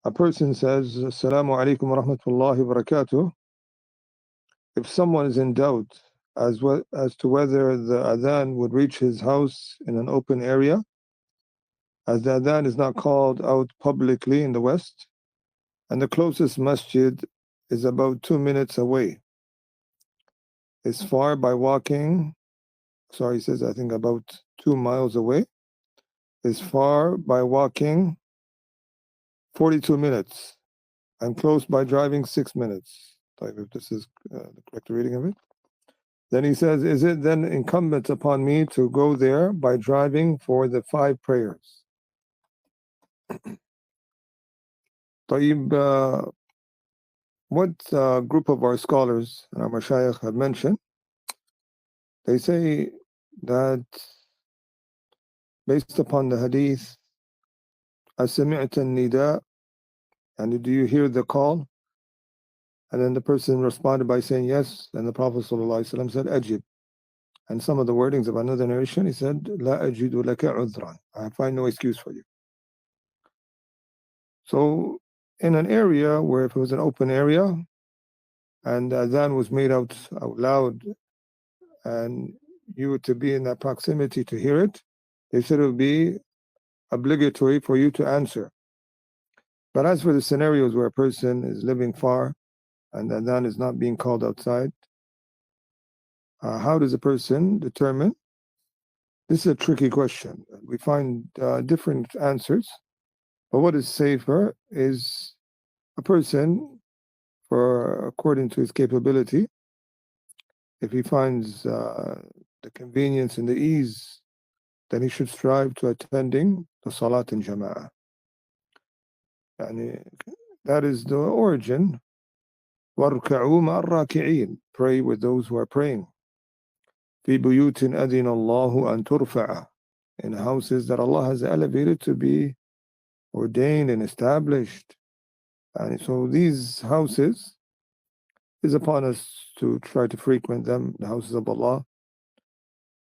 A person says, Assalamu alaikum wa rahmatullahi wa barakatuh. If someone is in doubt as to whether the adhan would reach his house in an open area, as the adhan is not called out publicly in the West, and the closest masjid is about 2 minutes away. It's far by walking, he says, I think about 2 miles away. It's far by walking 42 minutes, and close by driving 6 minutes. If this is the correct reading of it. Then he says, is it then incumbent upon me to go there by driving for the 5 prayers? What group of our scholars and our mashayikh have mentioned, they say that based upon the hadith, أَسَمِعْتَ النِّدَاء, and do you hear the call? And then the person responded by saying yes, and the Prophet ﷺ said, Ajib. And some of the wordings of another narration, he said, La ajidu laka udhran, I find no excuse for you. So in an area where if it was an open area and the adhan was made out loud and you were to be in that proximity to hear it, they said it would be obligatory for you to answer. But as for the scenarios where a person is living far and the adhan is not being called outside, how does a person determine? This is a tricky question. We find different answers, but what is safer is a person, according to his capability, if he finds the convenience and the ease, then he should strive to attending the salat in Jama'ah. And that is the origin. وَارْكَعُوا مَعَ الرَّاكِعِينَ, pray with those who are praying. فِي بُيُوتٍ أَذِنَ اللَّهُ أَن تُرْفَعَ, in houses that Allah has elevated to be ordained and established. And so these houses is upon us to try to frequent them, the houses of Allah,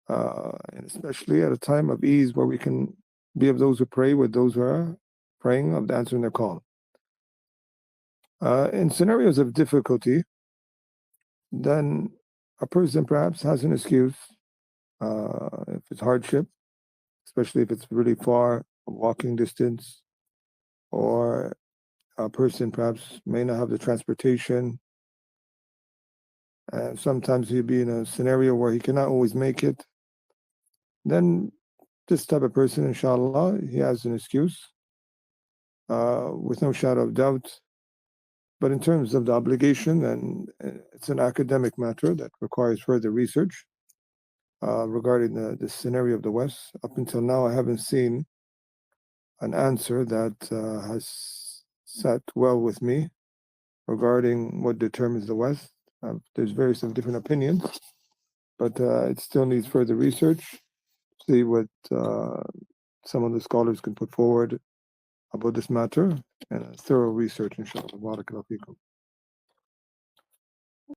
and especially at a time of ease where we can be of those who pray with those who are praying, of answering their call. In scenarios of difficulty, then a person perhaps has an excuse, if it's hardship, especially if it's really far, a walking distance, or a person perhaps may not have the transportation, and sometimes he'll be in a scenario where he cannot always make it. Then this type of person, inshallah, he has an excuse, with no shadow of doubt. But in terms of the obligation, then it's an academic matter that requires further research regarding the scenario of the West. Up until now, I haven't seen an answer that has sat well with me regarding what determines the West. There's various different opinions, but it still needs further research, see what some of the scholars can put forward about this matter, and a thorough research, inshallah. Barakallahu feekum.